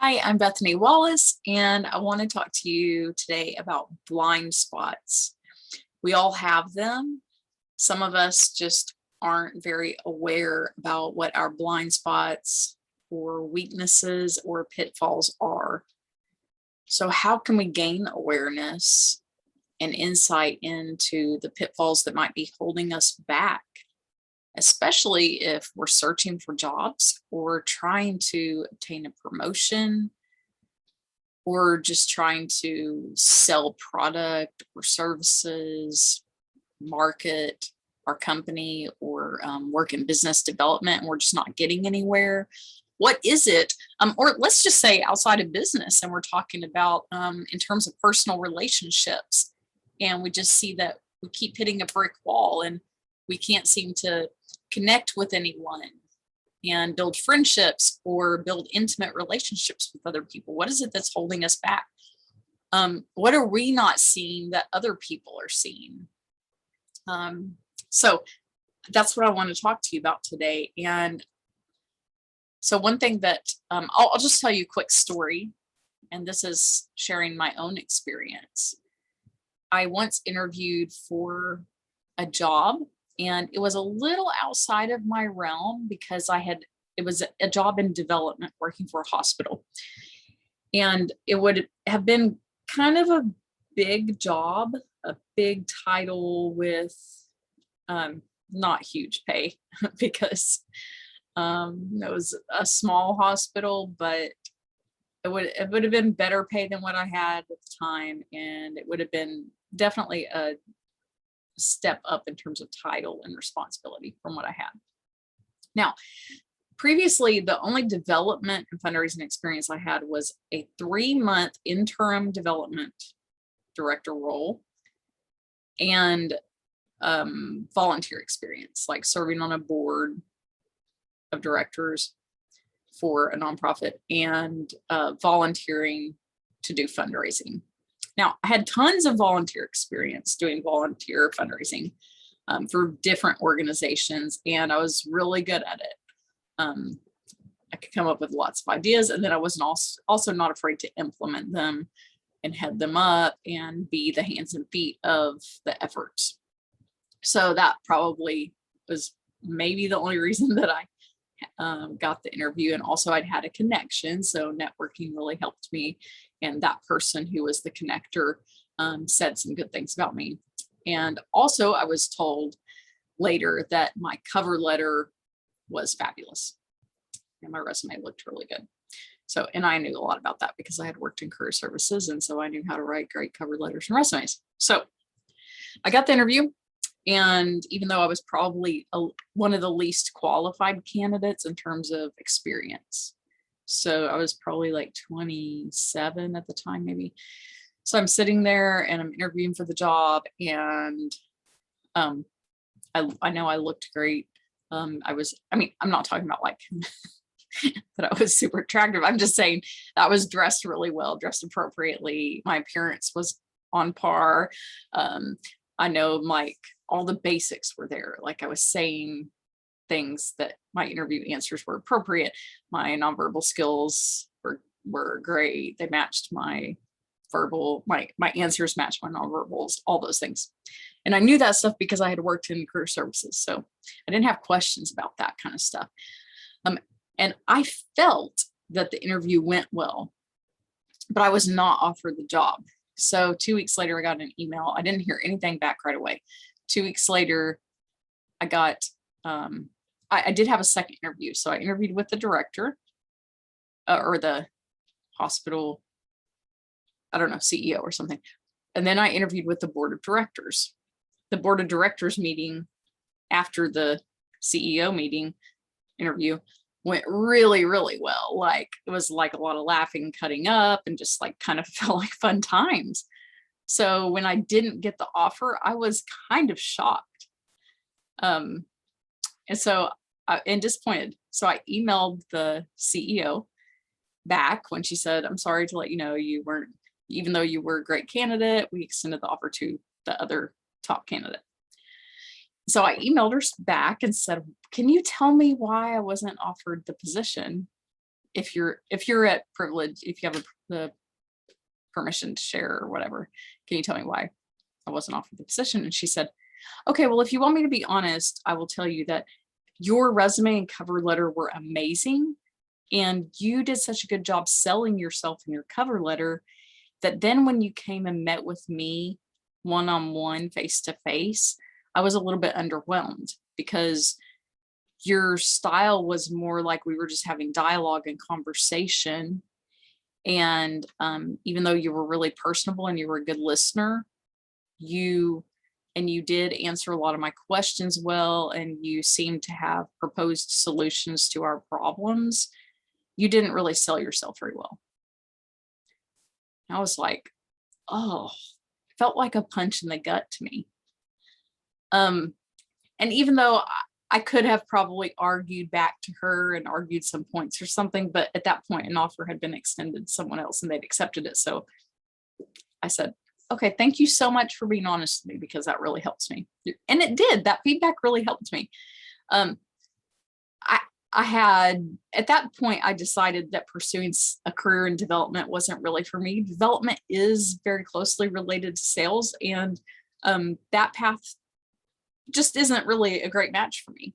Hi, I'm Bethany Wallace, and I want to talk to you today about blind spots. We all have them. Some of us just aren't very aware about what our blind spots or weaknesses or pitfalls are. So, how can we gain awareness and insight into the pitfalls that might be holding us back, especially if we're searching for jobs or trying to obtain a promotion or just trying to sell product or services, market our company, or work in business development, and we're just not getting anywhere? What is it? Or let's just say outside of business, and we're talking about in terms of personal relationships, and we just see that we keep hitting a brick wall and we can't seem to connect with anyone and build friendships or build intimate relationships with other people. What is it that's holding us back? What are we not seeing that other people are seeing? So that's what I want to talk to you about today. And so one thing that I'll just tell you a quick story, and this is sharing my own experience. I once interviewed for a job, and it was a little outside of my realm because it was a job in development working for a hospital. And it would have been kind of a big job, a big title with not huge pay because it was a small hospital, but it would have been better pay than what I had at the time. And it would have been definitely a step up in terms of title and responsibility from what I had. Now, previously, the only development and fundraising experience I had was a 3-month interim development director role and volunteer experience, like serving on a board of directors for a nonprofit and volunteering to do fundraising. Now, I had tons of volunteer experience doing volunteer fundraising for different organizations, and I was really good at it. I could come up with lots of ideas, and then I wasn't also not afraid to implement them and head them up and be the hands and feet of the efforts. So that probably was maybe the only reason that I got the interview. And also I'd had a connection, so networking really helped me. And that person who was the connector said some good things about me. And also I was told later that my cover letter was fabulous and my resume looked really good. So, and I knew a lot about that because I had worked in career services, and so I knew how to write great cover letters and resumes. So I got the interview, and even though I was probably one of the least qualified candidates in terms of experience, so I was probably like 27 at the time, maybe. So I'm sitting there and I'm interviewing for the job, and I know I looked great. I'm not talking about like that I was super attractive. I'm just saying that I was dressed really well, dressed appropriately. My appearance was on par. I know like all the basics were there. Like I was saying things that my interview answers were appropriate. My nonverbal skills were great. They matched my verbal, my answers matched my nonverbals, all those things. And I knew that stuff because I had worked in career services. So I didn't have questions about that kind of stuff. And I felt that the interview went well, but I was not offered the job. So 2 weeks later, I got an email. I didn't hear anything back right away. 2 weeks later, I got, I did have a second interview. So I interviewed with the director or the hospital, I don't know, CEO or something. And then I interviewed with the board of directors. The board of directors meeting after the CEO meeting interview went really, really well. Like it was like a lot of laughing, cutting up, and just like kind of felt like fun times. So when I didn't get the offer, I was kind of shocked. And disappointed. So I emailed the CEO back when she said, "I'm sorry to let you know you weren't, even though you were a great candidate, we extended the offer to the other top candidate." So I emailed her back and said, "Can you tell me why I wasn't offered the position? if you're at privilege, if you have the permission to share or whatever, can you tell me why I wasn't offered the position? And she said, okay, well, if you want me to be honest, I will tell you that your resume and cover letter were amazing. And you did such a good job selling yourself in your cover letter that then when you came and met with me one-on-one, face-to-face, I was a little bit underwhelmed because your style was more like we were just having dialogue and conversation. And even though you were really personable and you were a good listener, you did answer a lot of my questions well, and you seemed to have proposed solutions to our problems. You didn't really sell yourself very well. I was like, oh, felt like a punch in the gut to me. And even though I could have probably argued back to her and argued some points or something, but at that point, an offer had been extended to someone else and they'd accepted it. So I said, okay, thank you so much for being honest with me, because that really helps me. And it did. That feedback really helped me. I had, at that point, I decided that pursuing a career in development wasn't really for me. Development is very closely related to sales, and that path just isn't really a great match for me.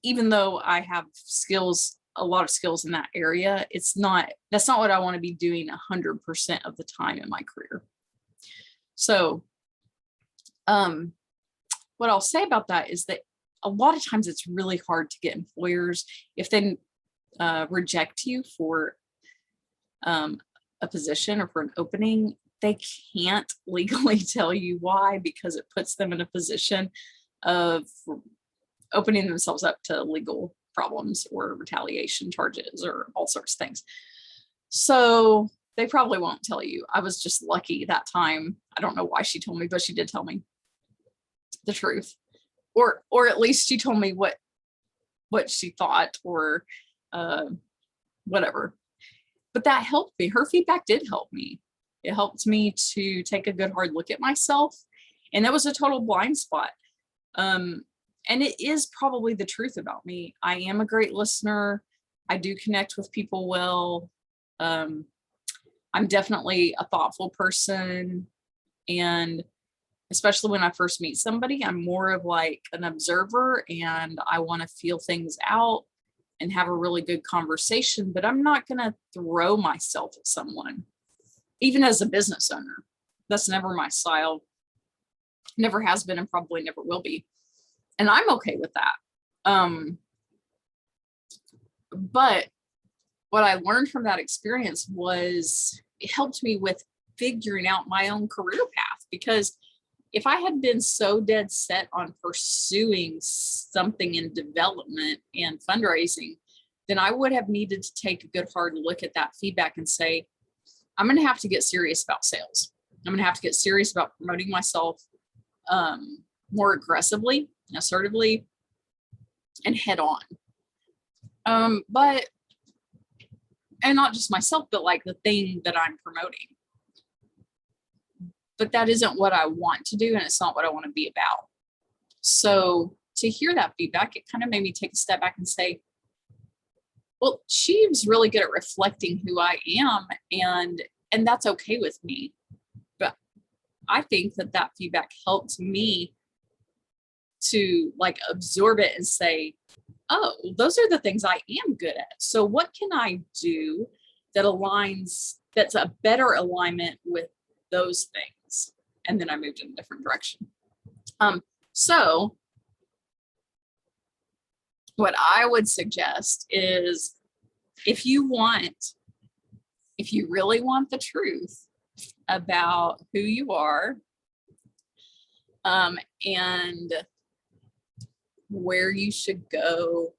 Even though I have skills, a lot of skills in that area, that's not what I want to be doing 100% of the time in my career. So what I'll say about that is that a lot of times it's really hard to get employers, if they reject you for a position or for an opening, they can't legally tell you why, because it puts them in a position of opening themselves up to legal problems or retaliation charges or all sorts of things. So they probably won't tell you. I was just lucky that time. I don't know why she told me, but she did tell me the truth. Or at least she told me what she thought, or whatever. But that helped me. Her feedback did help me. It helped me to take a good hard look at myself. And that was a total blind spot. And it is probably the truth about me. I am a great listener. I do connect with people well. I'm definitely a thoughtful person. And especially when I first meet somebody, I'm more of like an observer, and I want to feel things out and have a really good conversation, but I'm not going to throw myself at someone, even as a business owner. That's never my style. Never has been, and probably never will be. And I'm okay with that. But what I learned from that experience was it helped me with figuring out my own career path, because if I had been so dead set on pursuing something in development and fundraising, then I would have needed to take a good hard look at that feedback and say, I'm going to have to get serious about sales. I'm going to have to get serious about promoting myself more aggressively, assertively, and head on. And not just myself, but like the thing that I'm promoting. But that isn't what I want to do, and it's not what I want to be about. So to hear that feedback, it kind of made me take a step back and say, well, she was really good at reflecting who I am, and that's okay with me. But I think that feedback helped me to like absorb it and say, oh, those are the things I am good at. So what can I do that aligns, that's a better alignment with those things? And then I moved in a different direction. So what I would suggest is, if you really want the truth about who you are, and where you should go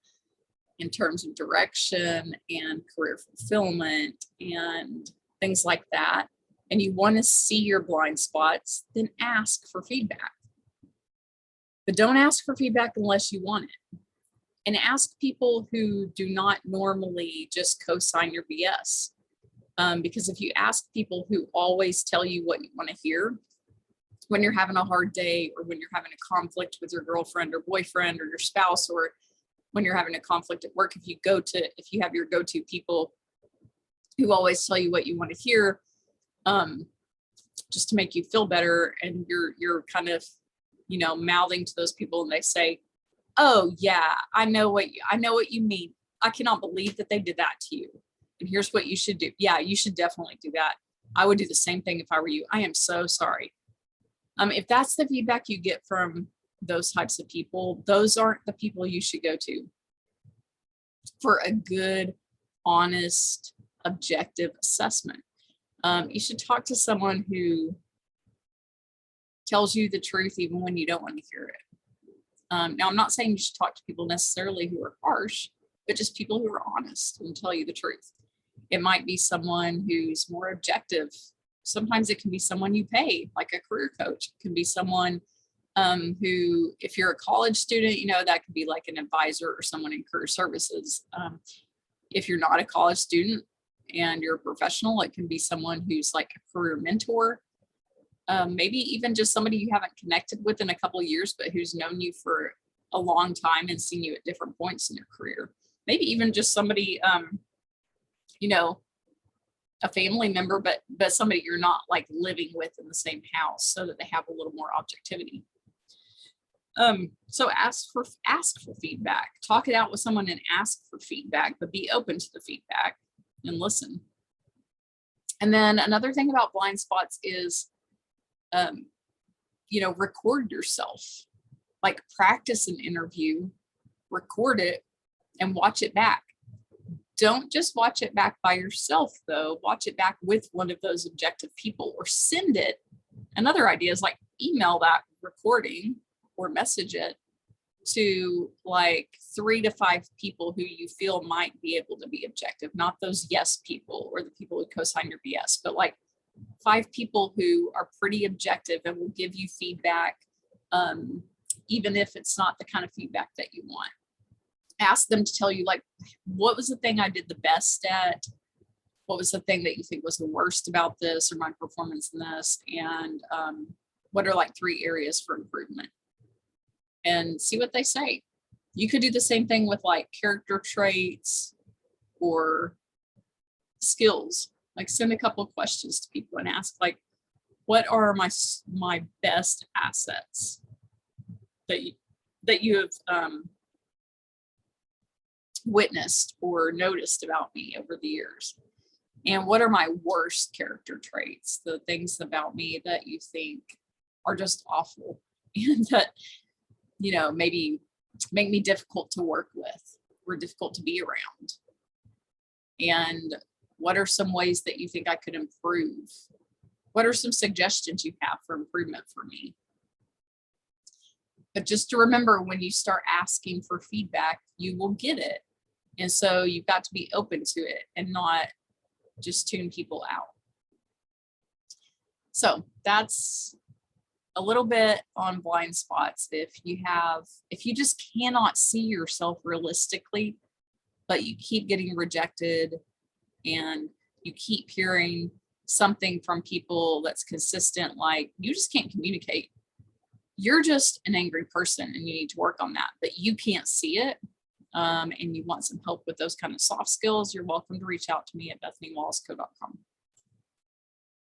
in terms of direction and career fulfillment and things like that, and you want to see your blind spots, then ask for feedback. But don't ask for feedback unless you want it. And ask people who do not normally just co-sign your BS. Because if you ask people who always tell you what you want to hear, when you're having a hard day, or when you're having a conflict with your girlfriend or boyfriend or your spouse, or when you're having a conflict at work, if you have your go-to people who always tell you what you want to hear, just to make you feel better, and you're kind of, mouthing to those people, and they say, oh yeah, I know what you mean. I cannot believe that they did that to you. And here's what you should do. Yeah, you should definitely do that. I would do the same thing if I were you. I am so sorry. If that's the feedback you get from those types of people, those aren't the people you should go to for a good, honest, objective assessment. You should talk to someone who tells you the truth even when you don't want to hear it. Now, I'm not saying you should talk to people necessarily who are harsh, but just people who are honest and tell you the truth. It might be someone who's more objective. Sometimes it can be someone you pay, like a career coach. It can be someone who, if you're a college student, that could be like an advisor or someone in career services. If you're not a college student and you're a professional, it can be someone who's like a career mentor. Maybe even just somebody you haven't connected with in a couple of years, but who's known you for a long time and seen you at different points in your career. Maybe even just somebody, a family member, but somebody you're not like living with in the same house, so that they have a little more objectivity. So ask for feedback. Talk it out with someone and ask for feedback, but be open to the feedback and listen. And then another thing about blind spots is, record yourself. Like, practice an interview, record it, and watch it back. Don't just watch it back by yourself, though. Watch it back with one of those objective people, or send it. Another idea is like email that recording or message it to like 3 to 5 people who you feel might be able to be objective, not those yes people or the people who co-sign your BS, but like 5 people who are pretty objective and will give you feedback, even if it's not the kind of feedback that you want. Ask them to tell you, like, what was the thing I did the best at? What was the thing that you think was the worst about this or my performance in this? And what are like 3 areas for improvement? And see what they say. You could do the same thing with like character traits or skills. Like, send a couple of questions to people and ask, like, what are my best assets that you have witnessed or noticed about me over the years? And what are my worst character traits, the things about me that you think are just awful and that, maybe make me difficult to work with or difficult to be around? And what are some ways that you think I could improve? What are some suggestions you have for improvement for me? But just to remember, when you start asking for feedback, you will get it. And so you've got to be open to it and not just tune people out. So that's a little bit on blind spots. If you just cannot see yourself realistically, but you keep getting rejected and you keep hearing something from people that's consistent, like you just can't communicate, you're just an angry person and you need to work on that, but you can't see it, and you want some help with those kind of soft skills, you're welcome to reach out to me at bethanywallsco.com.